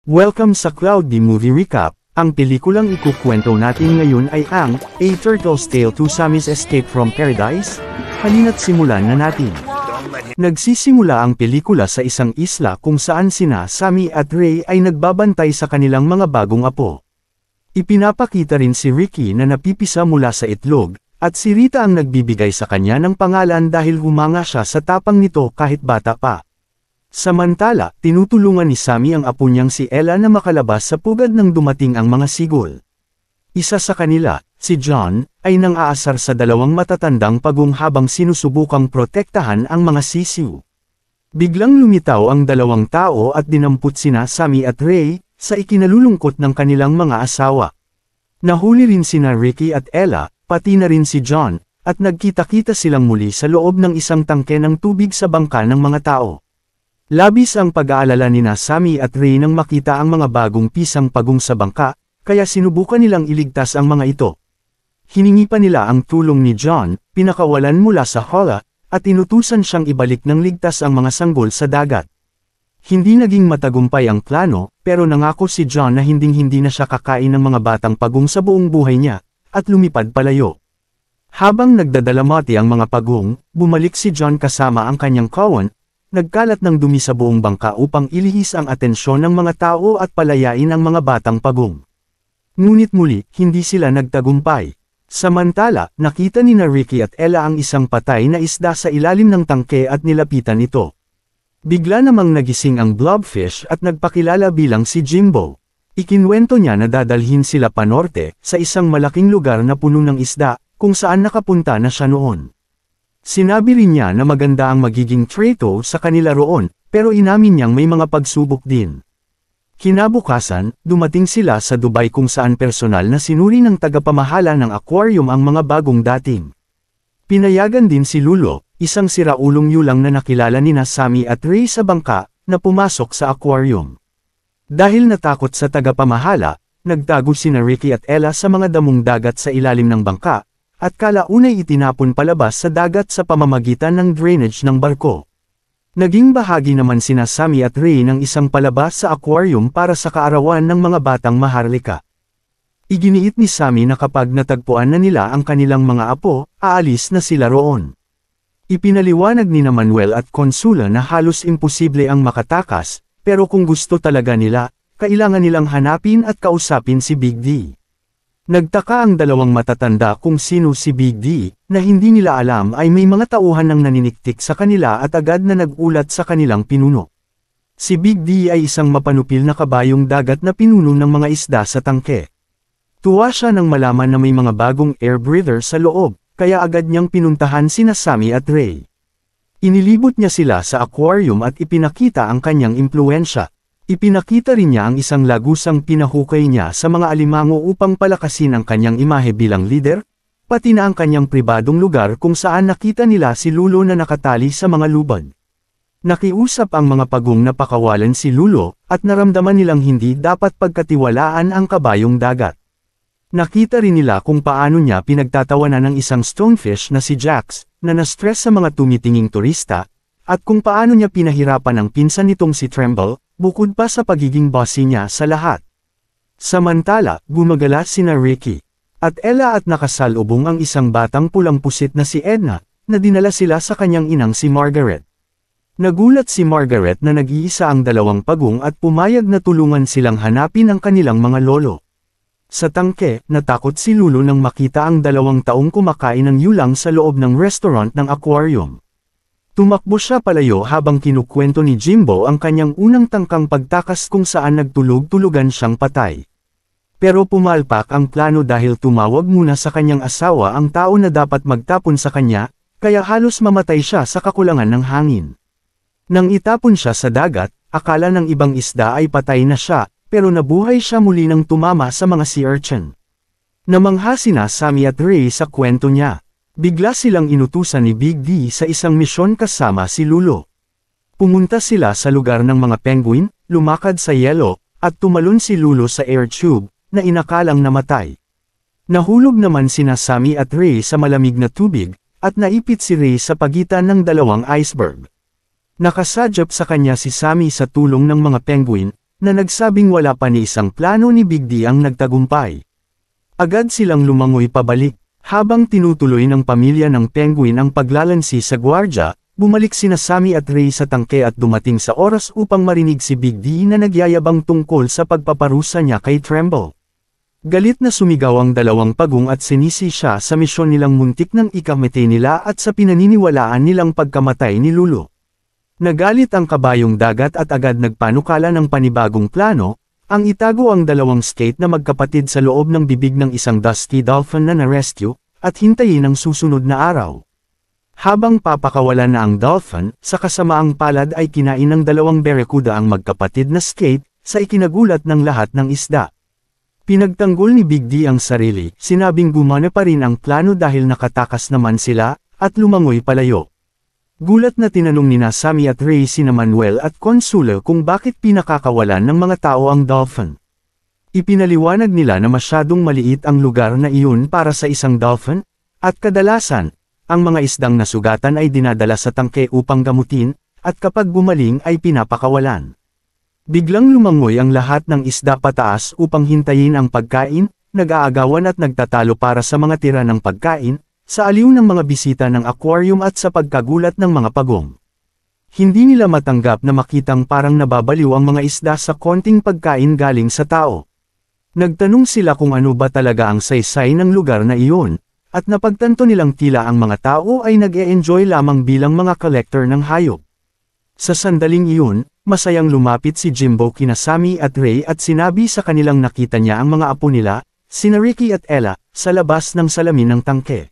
Welcome sa Cloudy Movie Recap. Ang pelikulang ikukwento natin ngayon ay ang A Turtle's Tale to Sammy's Escape from Paradise. Halina't simulan na natin. Nagsisimula ang pelikula sa isang isla kung saan sina Sammy at Ray ay nagbabantay sa kanilang mga bagong apo. Ipinapakita rin si Ricky na napipisa mula sa itlog, at si Rita ang nagbibigay sa kanya ng pangalan dahil humanga siya sa tapang nito kahit bata pa. Samantala, tinutulungan ni Sammy ang apo niyang si Ella na makalabas sa pugad nang dumating ang mga sigol. Isa sa kanila, si John, ay nang-aasar sa dalawang matatandang pagong habang sinusubukang protektahan ang mga sisiw. Biglang lumitaw ang dalawang tao at dinampot sina Sammy at Ray, sa ikinalulungkot ng kanilang mga asawa. Nahuli rin sina Ricky at Ella, pati na rin si John, at nagkita-kita silang muli sa loob ng isang tangke ng tubig sa bangka ng mga tao. Labis ang pag-aalala nina Sammy at Ray nang makita ang mga bagong pisang pagong sa bangka, kaya sinubukan nilang iligtas ang mga ito. Hiningi pa nila ang tulong ni John, pinakawalan mula sa hola, at inutusan siyang ibalik ng ligtas ang mga sanggol sa dagat. Hindi naging matagumpay ang plano, pero nangako si John na hinding-hindi na siya kakain ng mga batang pagong sa buong buhay niya, at lumipad palayo. Habang nagdadalamati ang mga pagong, bumalik si John kasama ang kanyang kawan, nagkalat ng dumi sa buong bangka upang ilihis ang atensyon ng mga tao at palayain ang mga batang pagong. Ngunit muli, hindi sila nagtagumpay. Samantala, nakita ni Ricky at Ella ang isang patay na isda sa ilalim ng tangke at nilapitan ito. Bigla namang nagising ang blobfish at nagpakilala bilang si Jimbo. Ikinwento niya na dadalhin sila panorte, sa isang malaking lugar na puno ng isda, kung saan nakapunta na siya noon. Sinabi rin niya na maganda ang magiging trato sa kanila roon, pero inamin niyang may mga pagsubok din. Kinabukasan, dumating sila sa Dubai kung saan personal na sinuri ng tagapamahala ng aquarium ang mga bagong dating. Pinayagan din si Lulo, isang siraulong yulang na nakilala nina Sammy at Ray sa bangka, na pumasok sa aquarium. Dahil natakot sa tagapamahala, nagtago sina Ricky at Ella sa mga damong dagat sa ilalim ng bangka, at kalaunay itinapon palabas sa dagat sa pamamagitan ng drainage ng barko. Naging bahagi naman sina Sammy at Ray ng isang palabas sa aquarium para sa kaarawan ng mga batang maharlika. Iginiit ni Sammy na kapag natagpuan na nila ang kanilang mga apo, aalis na sila roon. Ipinaliwanag ni Manuel at Consula na halos imposible ang makatakas, pero kung gusto talaga nila, kailangan nilang hanapin at kausapin si Big D. Nagtaka ang dalawang matatanda kung sino si Big D, na hindi nila alam ay may mga tauhan ng naniniktik sa kanila at agad na nagulat sa kanilang pinuno. Si Big D ay isang mapanupil na kabayong dagat na pinuno ng mga isda sa tangke. Tuwa siya nang malaman na may mga bagong air breather sa loob, kaya agad niyang pinuntahan sina Sammy at Ray. Inilibot niya sila sa aquarium at ipinakita ang kanyang impluensya. Ipinakita rin niya ang isang lagusang pinahukay niya sa mga alimango upang palakasin ang kanyang imahe bilang leader, pati na ang kanyang pribadong lugar kung saan nakita nila si Lulo na nakatali sa mga lubad. Nakiusap ang mga pagong na pakawalan si Lulo, at naramdaman nilang hindi dapat pagkatiwalaan ang kabayong dagat. Nakita rin nila kung paano niya pinagtatawanan ng isang stonefish na si Jax, na na-stress sa mga tumitinging turista, at kung paano niya pinahirapan ang pinsan nitong si Tremble, bukod pa sa pagiging bossy niya sa lahat. Samantala, gumagala sina Ricky at Ella at nakasalubong ang isang batang pulang pusit na si Edna, na dinala sila sa kanyang inang si Margaret. Nagulat si Margaret na nag-iisa ang dalawang pagong at pumayag na tulungan silang hanapin ang kanilang mga lolo. Sa tangke, natakot si Lulu nang makita ang 2 taong kumakain ng yulang sa loob ng restaurant ng aquarium. Tumakbo siya palayo habang kinukwento ni Jimbo ang kanyang unang tangkang pagtakas kung saan nagtulog-tulugan siyang patay. Pero pumalpak ang plano dahil tumawag muna sa kanyang asawa ang tao na dapat magtapon sa kanya, kaya halos mamatay siya sa kakulangan ng hangin. Nang itapon siya sa dagat, akala ng ibang isda ay patay na siya, pero nabuhay siya muli nang tumama sa mga sea urchin. Namangha sina Sammy at Ray sa kwento niya. Bigla silang inutusan ni Big D sa isang misyon kasama si Lulo. Pumunta sila sa lugar ng mga penguin, lumakad sa yelo, at tumalon si Lulo sa air tube, na inakalang namatay. Nahulog naman sina Sammy at Ray sa malamig na tubig, at naipit si Ray sa pagitan ng 2 iceberg. Nakasadyap sa kanya si Sammy sa tulong ng mga penguin, na nagsabing wala pa ni isang plano ni Big D ang nagtagumpay. Agad silang lumangoy pabalik. Habang tinutuloy ng pamilya ng Penguin ang paglalansi sa gwardya, bumalik sina Sammy at Ray sa tangke at dumating sa oras upang marinig si Big D na nagyayabang tungkol sa pagpaparusa niya kay Tremble. Galit na sumigaw ang dalawang pagong at sinisi siya sa misyon nilang muntik ng ikamete nila at sa pinaniniwalaan nilang pagkamatay ni Lulu. Nagalit ang kabayong dagat at agad nagpanukala ng panibagong plano, ang itago ang dalawang skate na magkapatid sa loob ng bibig ng isang dusty dolphin na na-rescue, at hintayin ang susunod na araw. Habang papakawalan na ang dolphin, sa kasamaang palad ay kinain ng dalawang barracuda ang magkapatid na skate, sa ikinagulat ng lahat ng isda. Pinagtanggol ni Big D ang sarili, sinabing gumana pa rin ang plano dahil nakatakas naman sila, at lumangoy palayo. Gulat na tinanong ni Sammy at Ray sina Manuel at Consuelo kung bakit pinakakawalan ng mga tao ang dolphin. Ipinaliwanag nila na masyadong maliit ang lugar na iyon para sa isang dolphin, at kadalasan, ang mga isdang nasugatan ay dinadala sa tangke upang gamutin, at kapag gumaling ay pinapakawalan. Biglang lumangoy ang lahat ng isda pataas upang hintayin ang pagkain, nag-aagawan at nagtatalo para sa mga tira ng pagkain, sa aliw ng mga bisita ng aquarium at sa pagkagulat ng mga pagong. Hindi nila matanggap na makitang parang nababaliw ang mga isda sa konting pagkain galing sa tao. Nagtanong sila kung ano ba talaga ang saysay ng lugar na iyon, at napagtanto nilang tila ang mga tao ay nag-e-enjoy lamang bilang mga collector ng hayop. Sa sandaling iyon, masayang lumapit si Jimbo kina Sammy at Ray at sinabi sa kanilang nakita niya ang mga apo nila, sina Ricky at Ella, sa labas ng salamin ng tangke.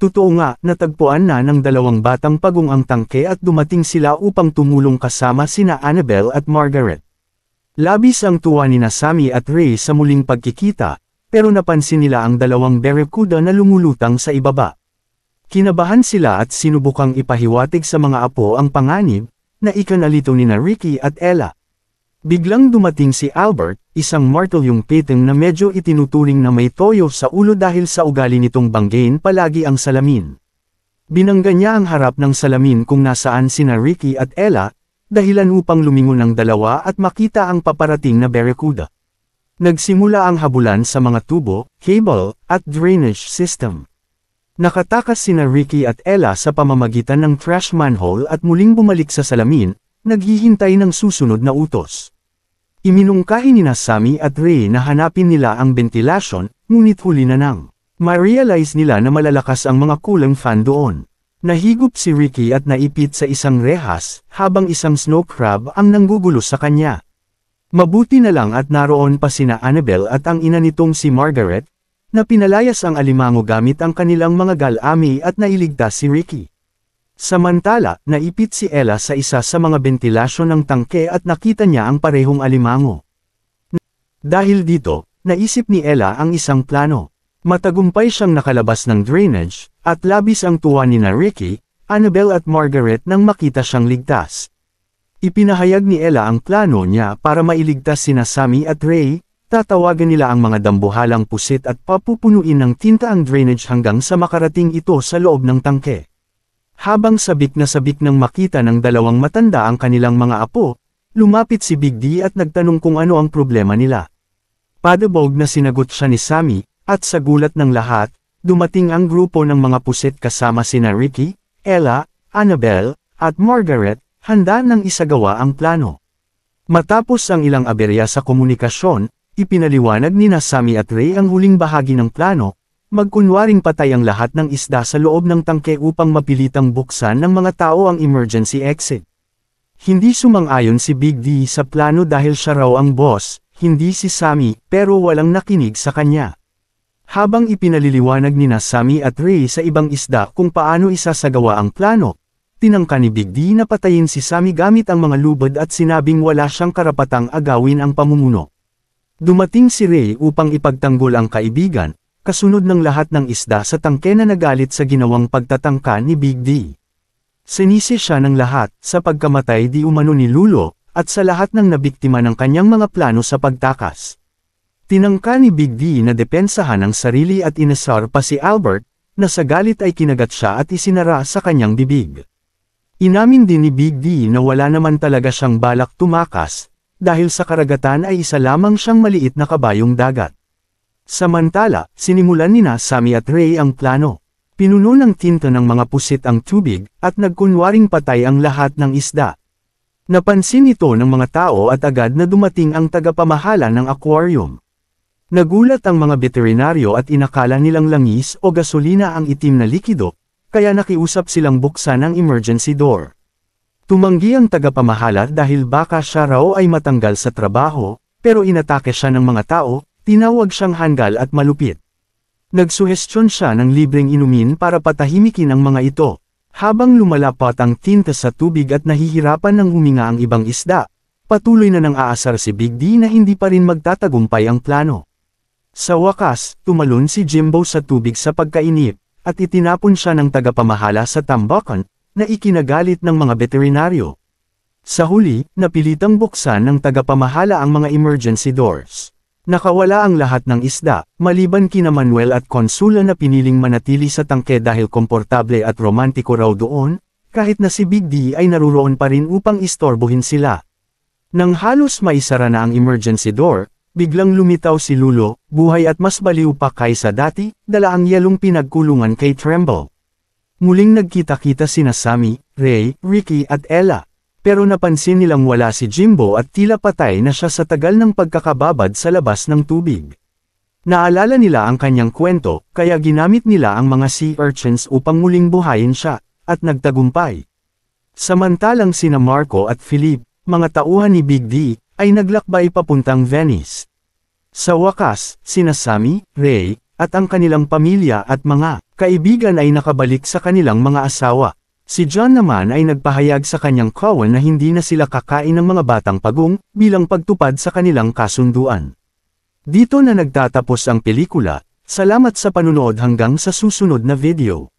Totoo nga, natagpuan na ng dalawang batang pagong ang tangke at dumating sila upang tumulong kasama sina Annabelle at Margaret. Labis ang tuwa ni Sammy at Ray sa muling pagkikita, pero napansin nila ang dalawang barracuda na lumulutang sa ibaba. Kinabahan sila at sinubukang ipahiwatig sa mga apo ang panganib, na ikanalito ni Ricky at Ella. Biglang dumating si Albert, isang martilyong piteng na medyo itinuturing na may toyo sa ulo dahil sa ugali nitong banggain palagi ang salamin. Binangga niya ang harap ng salamin kung nasaan sina Ricky at Ella, dahilan upang lumingon ang dalawa at makita ang paparating na barracuda. Nagsimula ang habulan sa mga tubo, cable, at drainage system. Nakatakas sina Ricky at Ella sa pamamagitan ng trash manhole at muling bumalik sa salamin, naghihintay ng susunod na utos. Iminungkahi ni Sammy at Ray na hanapin nila ang ventilasyon, ngunit huli na nang. Ma-realize nila na malalakas ang mga cooling fan doon. Nahigop si Ricky at naipit sa isang rehas, habang isang snow crab ang nanggugulo sa kanya. Mabuti na lang at naroon pa sina Annabelle at ang ina nitong si Margaret, na pinalayas ang alimango gamit ang kanilang mga galami at nailigtas si Ricky. Samantala, naipit si Ella sa isa sa mga ventilasyon ng tangke at nakita niya ang parehong alimango. Dahil dito, naisip ni Ella ang isang plano. Matagumpay siyang nakalabas ng drainage, at labis ang tuwa ni Ricky, Annabelle at Margaret nang makita siyang ligtas. Ipinahayag ni Ella ang plano niya para mailigtas sina Sammy at Ray, tatawagan nila ang mga dambuhalang pusit at papupunuin ng tinta ang drainage hanggang sa makarating ito sa loob ng tangke. Habang sabik na sabik nang makita ng dalawang matanda ang kanilang mga apo, lumapit si Big D at nagtanong kung ano ang problema nila. Padabog na sinagot siya ni Sammy, at sa gulat ng lahat, dumating ang grupo ng mga pusit kasama sina Ricky, Ella, Annabelle, at Margaret, handa nang isagawa ang plano. Matapos ang ilang aberya sa komunikasyon, ipinaliwanag ni Sammy at Ray ang huling bahagi ng plano, magkunwaring patay ang lahat ng isda sa loob ng tangke upang mapilitang buksan ng mga tao ang emergency exit. Hindi sumang-ayon si Big D sa plano dahil siya raw ang boss, hindi si Sammy, pero walang nakinig sa kanya. Habang ipinaliliwanag ni Sammy at Ray sa ibang isda kung paano isasagawa ang plano, tinangka ni Big D na patayin si Sammy gamit ang mga lubid at sinabing wala siyang karapatang agawin ang pamumuno. Dumating si Ray upang ipagtanggol ang kaibigan, kasunod ng lahat ng isda sa tangke na nagalit sa ginawang pagtatangka ni Big D. Sinisi siya ng lahat sa pagkamatay di umano ni Lulo, at sa lahat ng nabiktima ng kanyang mga plano sa pagtakas. Tinangka ni Big D na depensahan ang sarili at inasar pa si Albert, na sa galit ay kinagat siya at isinara sa kanyang bibig. Inamin din ni Big D na wala naman talaga siyang balak tumakas, dahil sa karagatan ay isa lamang siyang maliit na kabayong dagat. Samantala, sinimulan nina Sammy at Ray ang plano. Pinuno ng tinta ng mga pusit ang tubig, at nagkunwaring patay ang lahat ng isda. Napansin ito ng mga tao at agad na dumating ang tagapamahala ng aquarium. Nagulat ang mga veterinaryo at inakala nilang langis o gasolina ang itim na likido, kaya nakiusap silang buksan ang emergency door. Tumanggi ang tagapamahala dahil baka siya raw ay matanggal sa trabaho, pero inatake siya ng mga tao, tinawag siyang hanggal at malupit. Nagsuhestyon siya ng libreng inumin para patahimikin ang mga ito. Habang lumalapat ang tinta sa tubig at nahihirapan ng huminga ang ibang isda, patuloy na nang aasar si Big D na hindi pa rin magtatagumpay ang plano. Sa wakas, tumalon si Jimbo sa tubig sa pagkainip, at itinapon siya ng tagapamahala sa tambakan, na ikinagalit ng mga veterinaryo. Sa huli, napilitang buksan ng tagapamahala ang mga emergency doors. Nakawala ang lahat ng isda, maliban kina Manuel at Consula na piniling manatili sa tangke dahil komportable at romantiko raw doon, kahit na si Big D ay naruroon pa rin upang istorbohin sila. Nang halos maisara na ang emergency door, biglang lumitaw si Lulo, buhay at mas baliw pa kaysa dati, dala ang yelong pinagkulungan kay Tremble. Muling nagkita-kita sina Sammy, Ray, Ricky at Ella. Pero napansin nilang wala si Jimbo at tila patay na siya sa tagal ng pagkakababad sa labas ng tubig. Naalala nila ang kanyang kwento, kaya ginamit nila ang mga sea urchins upang muling buhayin siya, at nagtagumpay. Samantalang sina Marco at Philip, mga tauhan ni Big D, ay naglakbay papuntang Venice. Sa wakas, sina Sammy, Ray, at ang kanilang pamilya at mga kaibigan ay nakabalik sa kanilang mga asawa. Si John naman ay nagpahayag sa kanyang kawan na hindi na sila kakain ng mga batang pagong, bilang pagtupad sa kanilang kasunduan. Dito na nagtatapos ang pelikula. Salamat sa panunood hanggang sa susunod na video.